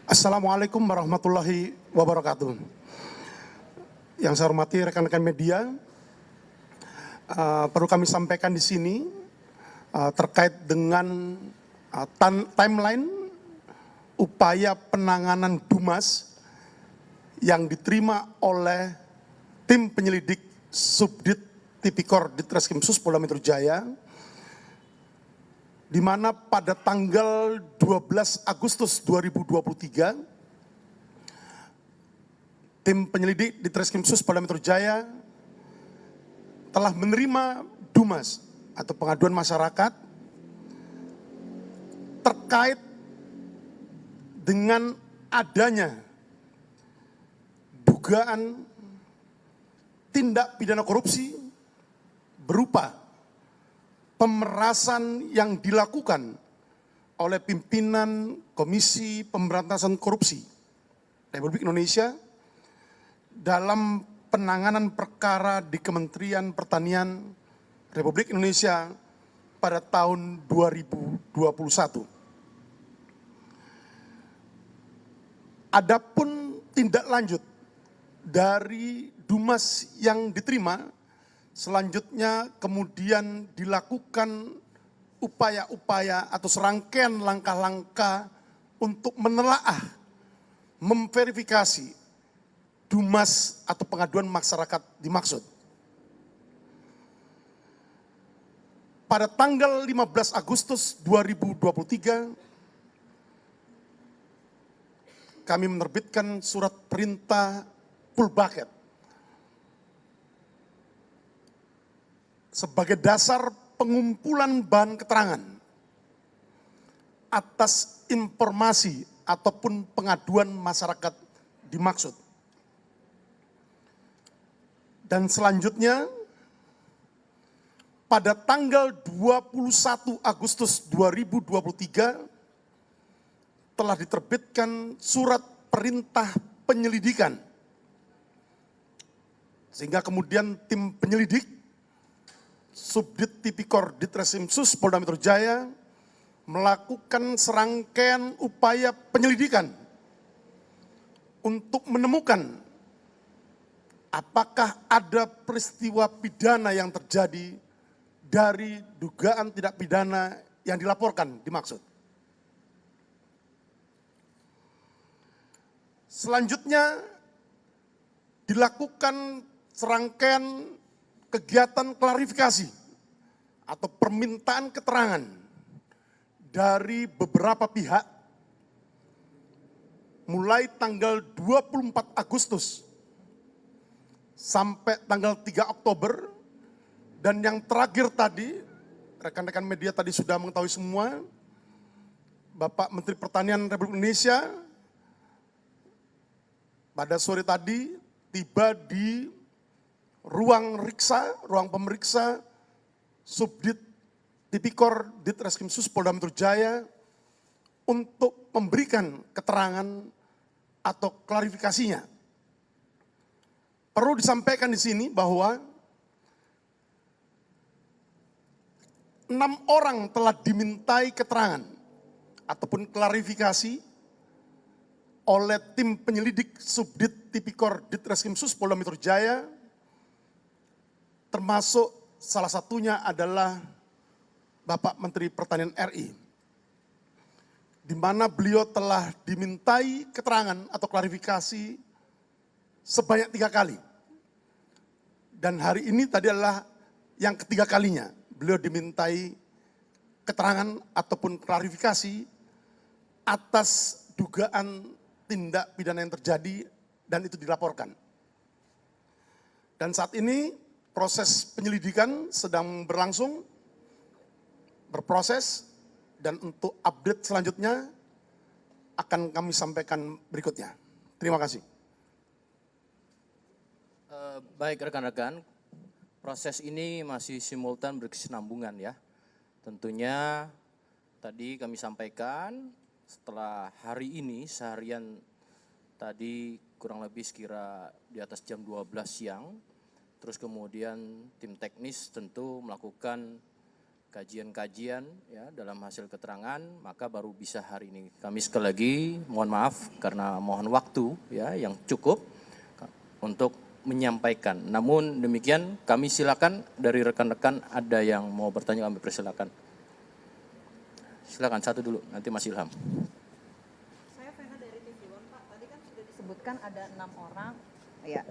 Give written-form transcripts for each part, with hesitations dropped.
Assalamualaikum warahmatullahi wabarakatuh. Yang saya hormati rekan-rekan media, perlu kami sampaikan di sini terkait dengan timeline upaya penanganan Dumas yang diterima oleh tim penyelidik Subdit Tipikor Ditreskrimsus Polda Metro Jaya, di mana pada tanggal 12 Agustus 2023, tim penyelidik Ditreskrimsus Polda Metro Jaya telah menerima Dumas atau pengaduan masyarakat terkait dengan adanya dugaan tindak pidana korupsi berupa pemerasan yang dilakukan oleh pimpinan Komisi Pemberantasan Korupsi Republik Indonesia dalam penanganan perkara di Kementerian Pertanian Republik Indonesia pada tahun 2021. Adapun tindak lanjut dari Dumas yang diterima, selanjutnya kemudian dilakukan upaya-upaya atau serangkaian langkah-langkah untuk menelaah, memverifikasi Dumas atau pengaduan masyarakat dimaksud. Pada tanggal 15 Agustus 2023, kami menerbitkan surat perintah full bucket sebagai dasar pengumpulan bahan keterangan atas informasi ataupun pengaduan masyarakat dimaksud. Dan selanjutnya, pada tanggal 21 Agustus 2023, telah diterbitkan surat perintah penyelidikan. Sehingga kemudian tim penyelidik Subdit Tipikor Ditreskrimsus Polda Metro Jaya melakukan serangkaian upaya penyelidikan untuk menemukan apakah ada peristiwa pidana yang terjadi dari dugaan tindak pidana yang dilaporkan dimaksud. Selanjutnya dilakukan serangkaian kegiatan klarifikasi atau permintaan keterangan dari beberapa pihak mulai tanggal 24 Agustus sampai tanggal 3 Oktober, dan yang terakhir tadi, rekan-rekan media tadi sudah mengetahui semua, Bapak Menteri Pertanian Republik Indonesia pada sore tadi tiba di ruang pemeriksa Subdit Tipikor Ditreskrimsus Polda Metro Jaya untuk memberikan keterangan atau klarifikasinya. Perlu disampaikan di sini bahwa 6 orang telah dimintai keterangan ataupun klarifikasi oleh tim penyelidik Subdit Tipikor Ditreskrimsus Polda Metro Jaya, termasuk salah satunya adalah Bapak Menteri Pertanian RI, di mana beliau telah dimintai keterangan atau klarifikasi sebanyak 3 kali. Dan hari ini tadi adalah yang ketiga kalinya beliau dimintai keterangan ataupun klarifikasi atas dugaan tindak pidana yang terjadi dan itu dilaporkan. Dan saat ini proses penyelidikan sedang berlangsung, berproses, dan untuk update selanjutnya akan kami sampaikan berikutnya. Terima kasih. Baik rekan-rekan, proses ini masih simultan berkesinambungan ya. Tentunya tadi kami sampaikan setelah hari ini seharian tadi kurang lebih sekira di atas jam 12 siang, terus kemudian tim teknis tentu melakukan kajian-kajian ya dalam hasil keterangan, maka baru bisa hari ini. Kami sekali lagi mohon maaf karena mohon waktu ya yang cukup untuk menyampaikan. Namun demikian kami silakan dari rekan-rekan ada yang mau bertanya, kami persilakan. Silakan satu dulu, nanti Mas Ilham. Saya Vena dari TV One, Pak. Tadi kan sudah disebutkan ada 6 orang. Ya.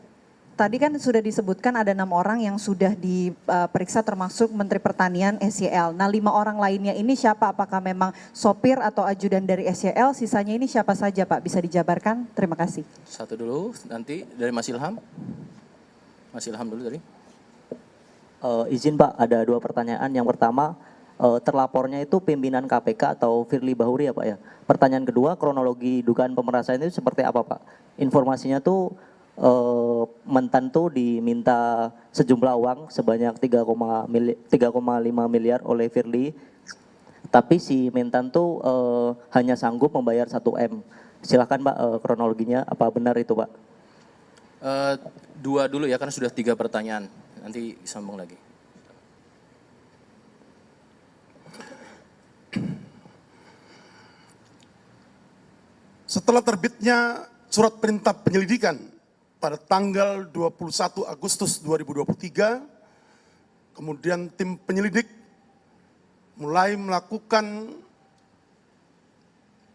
Tadi kan sudah disebutkan ada 6 orang yang sudah diperiksa termasuk Menteri Pertanian SYL. Nah 5 orang lainnya ini siapa? Apakah memang sopir atau ajudan dari SYL? Sisanya ini siapa saja Pak? Bisa dijabarkan? Terima kasih. Satu dulu, nanti dari Mas Ilham. Mas Ilham dulu tadi. Izin Pak, ada 2 pertanyaan. Yang pertama, terlapornya itu pimpinan KPK atau Firly Bahuri ya Pak ya. Pertanyaan kedua, kronologi dugaan pemerasan itu seperti apa Pak? Informasinya tuh Mentan tuh diminta sejumlah uang sebanyak 3,5 miliar oleh Firly, tapi si Mentan tuh hanya sanggup membayar 1 M. Silakan Pak, kronologinya apa benar itu Pak? 2 dulu ya, karena sudah 3 pertanyaan. Nanti sambung lagi. Setelah terbitnya surat perintah penyelidikan pada tanggal 21 Agustus 2023, kemudian tim penyelidik mulai melakukan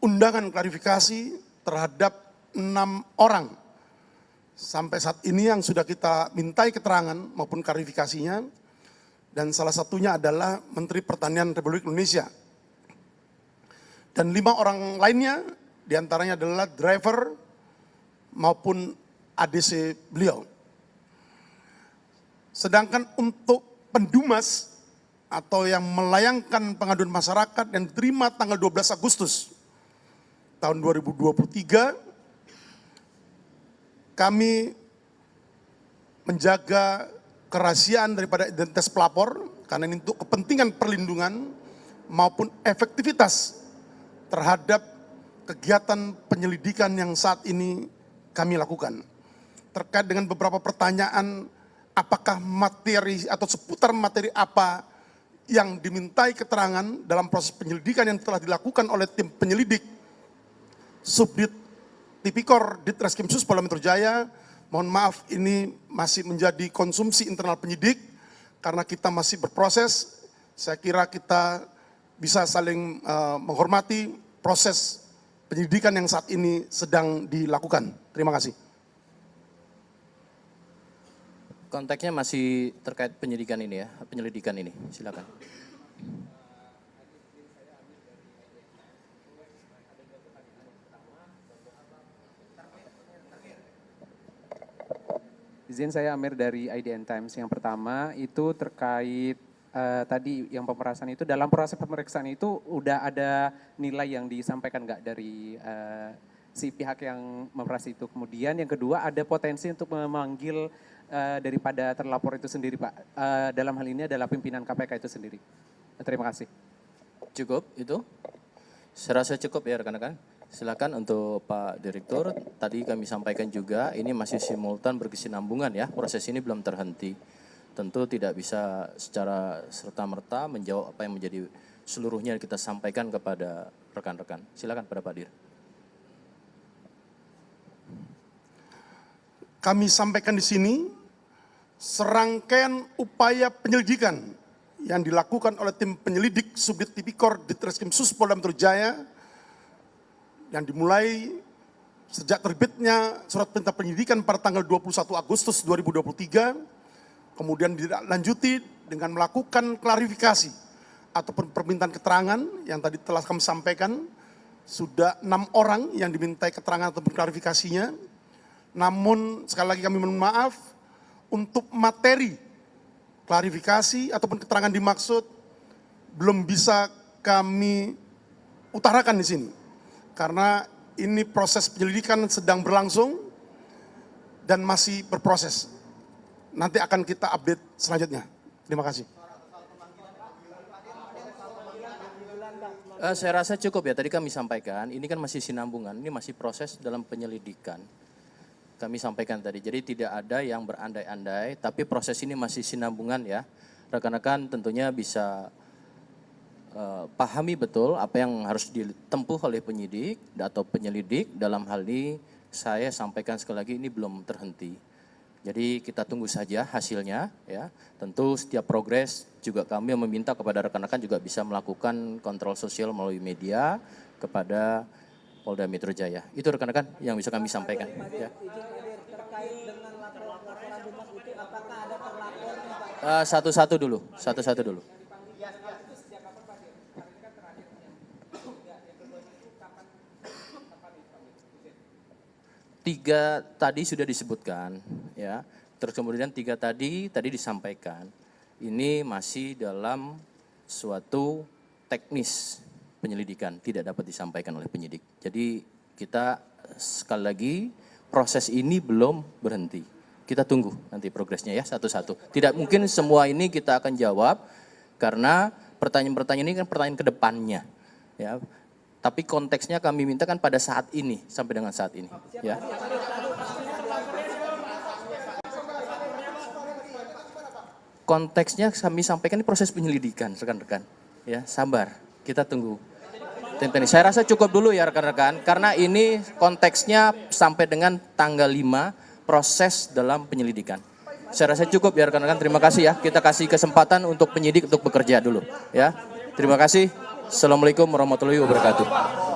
undangan klarifikasi terhadap 6 orang. Sampai saat ini yang sudah kita mintai keterangan maupun klarifikasinya, dan salah satunya adalah Menteri Pertanian Republik Indonesia. Dan 5 orang lainnya, diantaranya adalah driver maupun ADC beliau. Sedangkan untuk pendumas atau yang melayangkan pengaduan masyarakat yang diterima tanggal 12 Agustus tahun 2023, kami menjaga kerahasiaan daripada identitas pelapor karena ini untuk kepentingan perlindungan maupun efektivitas terhadap kegiatan penyelidikan yang saat ini kami lakukan. Terkait dengan beberapa pertanyaan, apakah materi atau seputar materi apa yang dimintai keterangan dalam proses penyelidikan yang telah dilakukan oleh tim penyelidik Subdit Tipikor Ditreskrim Sus Polda Metro Jaya, mohon maaf ini masih menjadi konsumsi internal penyidik karena kita masih berproses. Saya kira kita bisa saling menghormati proses penyelidikan yang saat ini sedang dilakukan. Terima kasih. Konteksnya masih terkait penyelidikan ini ya, penyelidikan ini. Silakan. Izin, saya Amir dari IDN Times. Yang pertama itu terkait tadi yang pemerasan itu, dalam proses pemeriksaan itu udah ada nilai yang disampaikan nggak dari si pihak yang memeras itu. Kemudian yang kedua ada potensi untuk memanggil daripada terlapor itu sendiri Pak. Dalam hal ini adalah pimpinan KPK itu sendiri. Terima kasih. Cukup itu? Saya rasa cukup ya rekan-rekan. Silakan untuk Pak Direktur. Tadi kami sampaikan juga ini masih simultan berkesinambungan ya. Proses ini belum terhenti. Tentu tidak bisa secara serta-merta menjawab apa yang menjadi seluruhnya kita sampaikan kepada rekan-rekan. Silakan pada Pak Dir. Kami sampaikan di sini serangkaian upaya penyelidikan yang dilakukan oleh tim penyelidik Subdit Tipikor Ditreskrim Sus Polda Metro Jaya yang dimulai sejak terbitnya surat perintah penyelidikan pada tanggal 21 Agustus 2023, kemudian dilanjuti dengan melakukan klarifikasi ataupun permintaan keterangan yang tadi telah kami sampaikan, sudah 6 orang yang dimintai keterangan ataupun klarifikasinya. Namun sekali lagi kami mohon maaf, untuk materi klarifikasi ataupun keterangan dimaksud belum bisa kami utarakan di sini. Karena ini proses penyelidikan sedang berlangsung dan masih berproses. Nanti akan kita update selanjutnya. Terima kasih. Saya rasa cukup ya, tadi kami sampaikan, ini kan masih sinambungan, ini masih proses dalam penyelidikan. Kami sampaikan tadi, jadi tidak ada yang berandai-andai, tapi proses ini masih sinambungan ya. Rekan-rekan tentunya bisa pahami betul apa yang harus ditempuh oleh penyidik atau penyelidik. Dalam hal ini saya sampaikan sekali lagi, ini belum terhenti. Jadi kita tunggu saja hasilnya ya. Tentu setiap progres juga kami meminta kepada rekan-rekan juga bisa melakukan kontrol sosial melalui media kepada Polda Metro Jaya. Itu rekan-rekan yang bisa kami sampaikan. Ya. Satu-satu dulu. Tiga tadi sudah disebutkan, ya. Terus kemudian tiga tadi disampaikan. Ini masih dalam suatu teknis penyelidikan, tidak dapat disampaikan oleh penyidik. Jadi kita sekali lagi proses ini belum berhenti. Kita tunggu nanti progresnya ya satu-satu. Tidak mungkin semua ini kita akan jawab karena pertanyaan-pertanyaan ini kan pertanyaan ke depannya. Ya. Tapi konteksnya kami minta kan pada saat ini, sampai dengan saat ini. Ya. Konteksnya kami sampaikan ini proses penyelidikan, rekan-rekan. Ya, sabar, kita tunggu. Saya rasa cukup dulu ya rekan-rekan, karena ini konteksnya sampai dengan tanggal 5 proses dalam penyelidikan. Saya rasa cukup ya rekan-rekan, terima kasih ya. Kita kasih kesempatan untuk penyidik untuk bekerja dulu. Ya, terima kasih. Assalamualaikum warahmatullahi wabarakatuh.